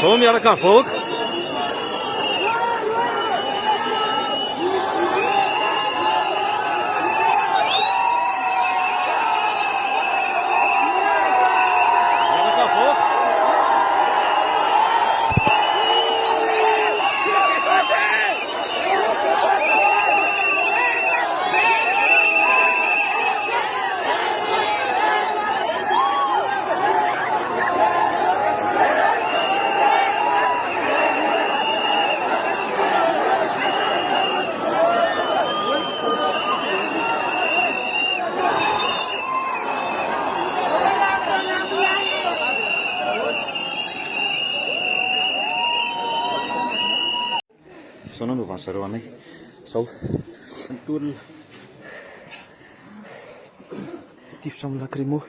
So miaraka avoaka. Sono no vansareo anay zao nytolona tifitra amin'ny lacrymo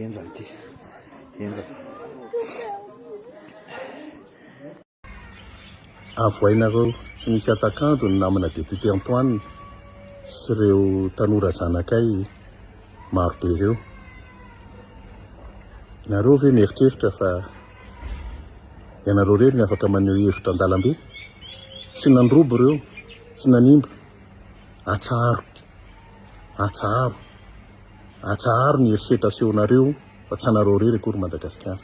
enjany ty enjany avoainareo tsy misy atakando ny namana député Antoine sy ireo tanora zanakay maro be ireo. Nareo ve mieritreritra fa ianareo rery ny afaka maneho hevitra an-dalambe? Tsy nandrobo ireo, tsy nanimba. Atsaharo ny eritreritra asehonareo fa tsy anareo rery akory Madagasikara.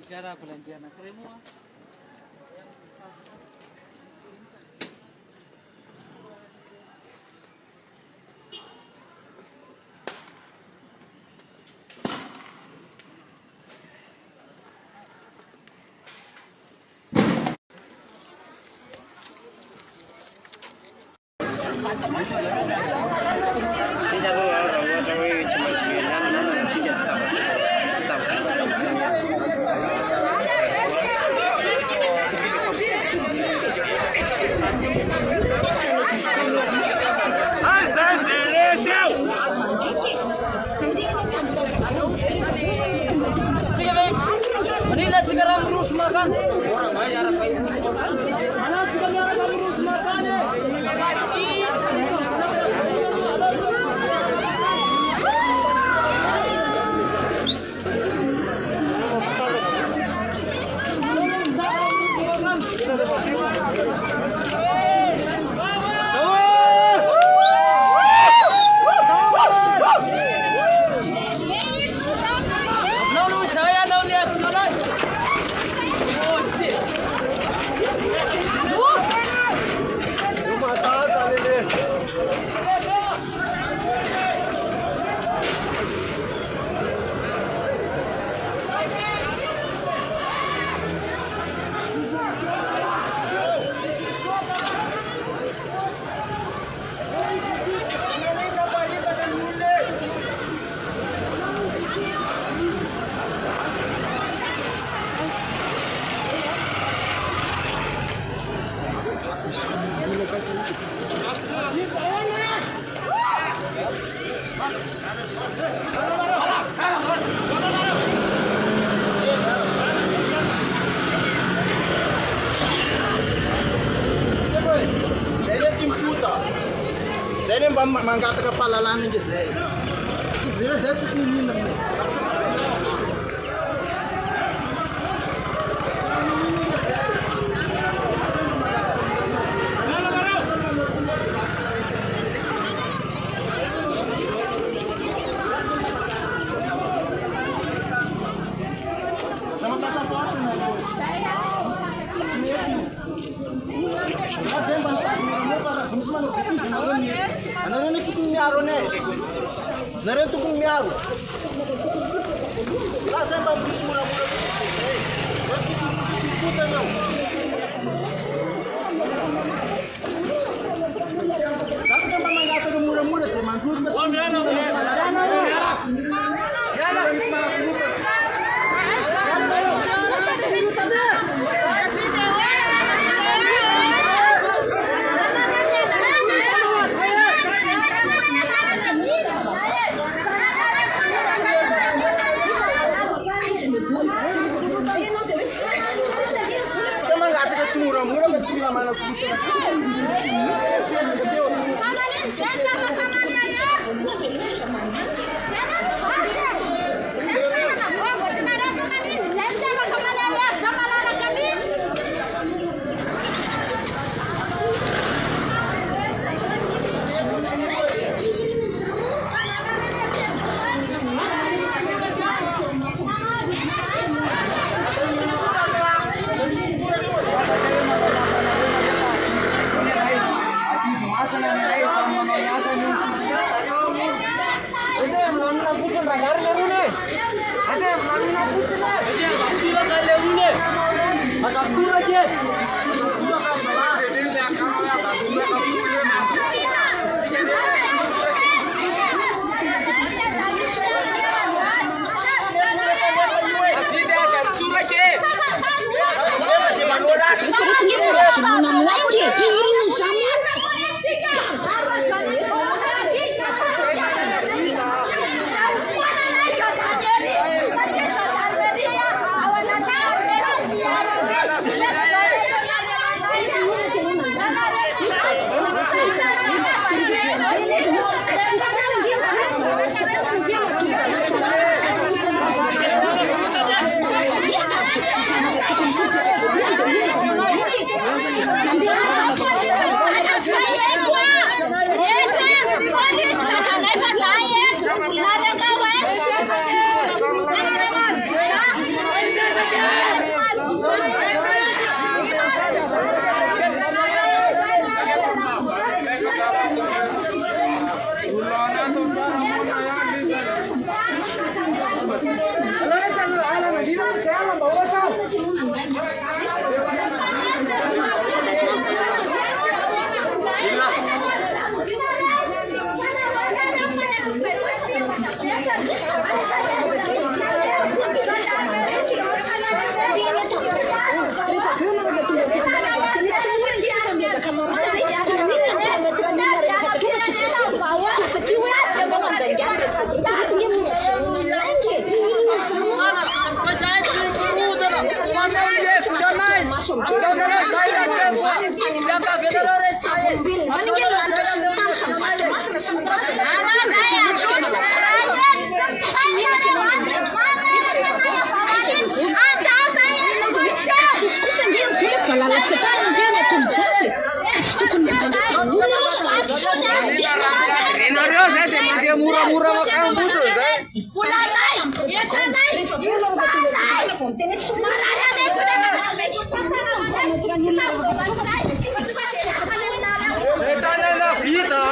Cara belanjaan anaknya mba mangataka fahalalana inge zay zay tsisy ninina anareo ny tokony miaro anay nareo ny tokony miaro la zay mba misy moramora tsisy mikotana lasaka mba mangataka moramora dia mandrosika murah-murah makan butuh saya. Saya tanya lah Vita.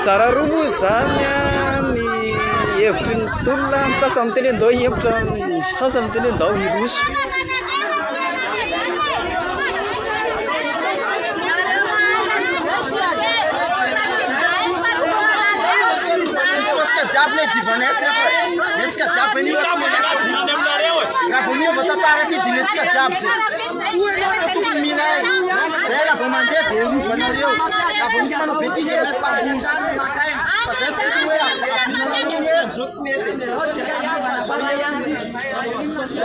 Sara rubusannya mi eftin tulan sasamtene do eftin sasamtene do virus. Jable di vanessa nets ka jab ni na buni bata tara ki dinets ka jab se tu mina sera komande de ru banario ka buni mano beti je na sa buni pasa tu é juntos mete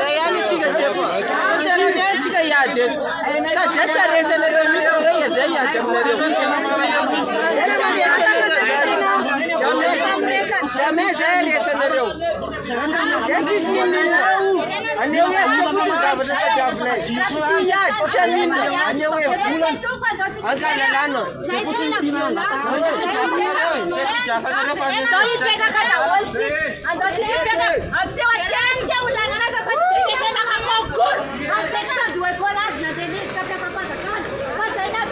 Rayani tiga sepo sera ne tiga ya de ka jaja resa ne ro mi ro ya ze ya de Jamais já recebeu. Já disse não. A minha é tudo estava na tablet. Se já tinha mina, a minha é tudo. Agora lá não. Se putin pina. Então ele pega cada onde. Então ele pega. A pessoa quer que eu lá na casa para que ele na concur. A pessoa do ecolagem na dele está para para cá. Mas aí na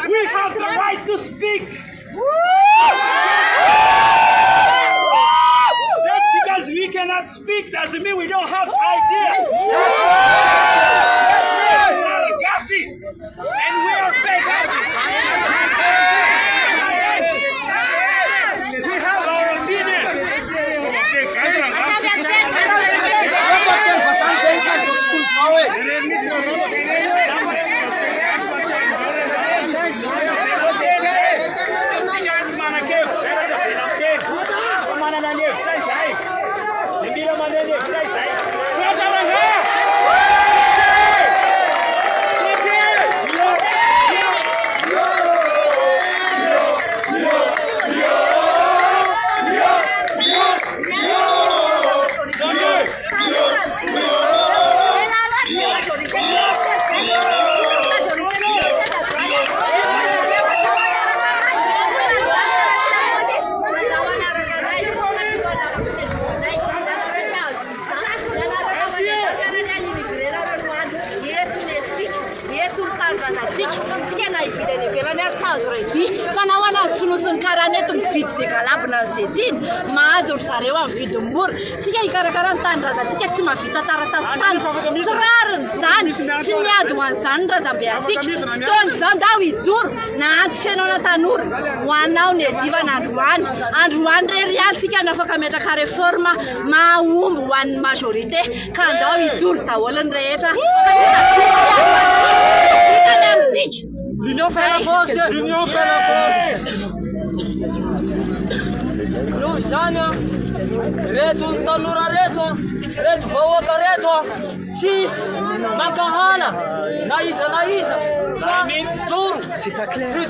We have the right to speak. Just because we cannot speak doesn't mean we don't have ideas. We are a Gassi, and we are fake Gassis. We have our opinion. L'Union fait la force. L'Union fait la force. Nous, Zania, reto tanora reto vahoaka reto sisy mankahana na iza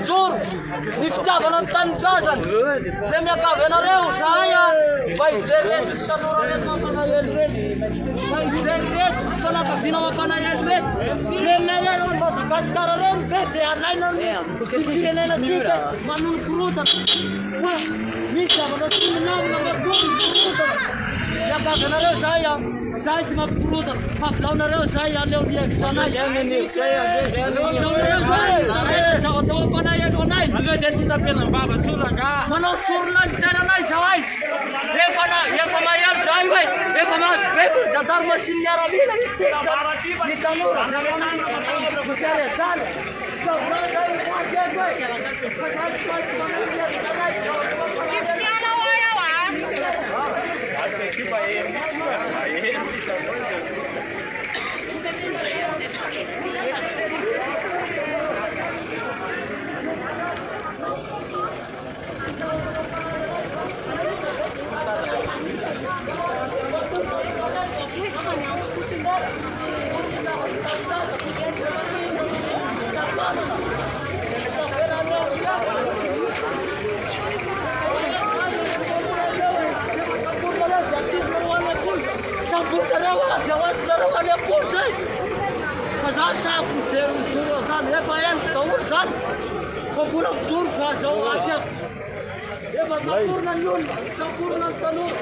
joro ny fitiavana ny tanindrazana dia miakavy anareo zahay mba hijery reto sy tanora reto mampalahelo reto mba hijery reto sy fanakaviana mampalahelo reto leminay Madagasikara reny be dia alaina ny firenena tsika manono korotana misy zavatra tsy minamina matony korotana miakavy anareo zahay tsy mampikorotana fa filaonareo zahay aleo ny hevitra anay zavatra mampalahelo anay manao sorona ny tenanay zahay efa mahelo zahay hoe efa mahazo bebe dadaro masiny miaramila ny tanora Kurang sur jauh aja. Ya sempurna yun, sempurna tanur.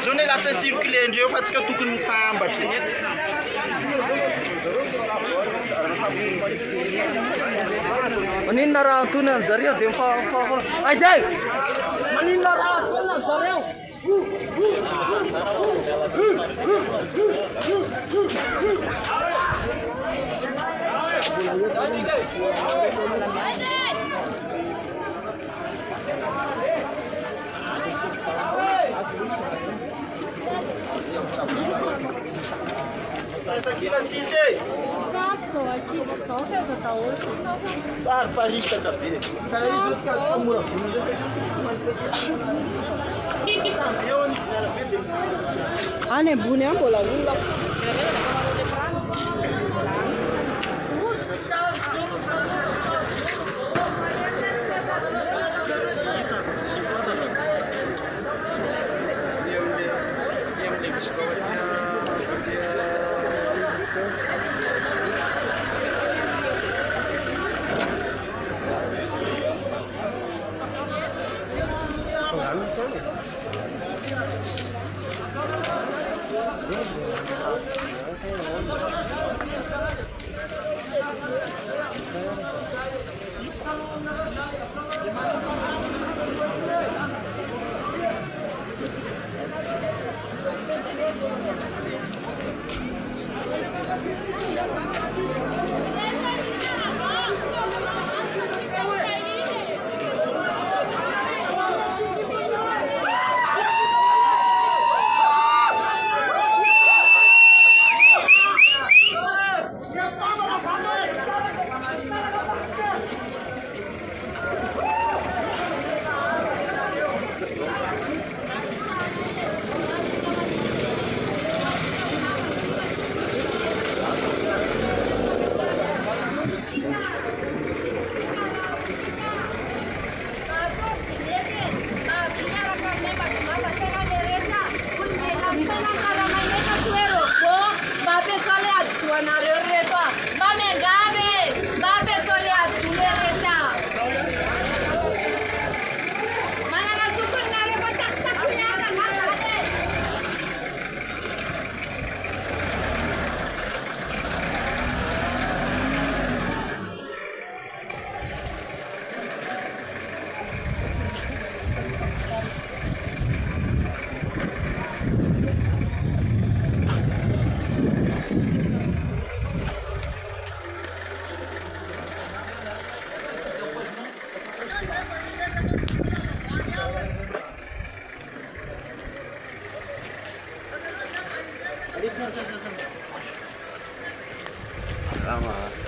Zone lasa circuler ndreo fa tsika tokony mitambatra. Maninna raha antony anjareo dia mifahafa. Aizay! Maninna raha antony anjareo. Essa aqui na Cici. Aqui, só fez a outra. Para lista cabelo. Cara, eles outros caras estão morando. Sabe onde era? Ane bune am bola lula. Lama.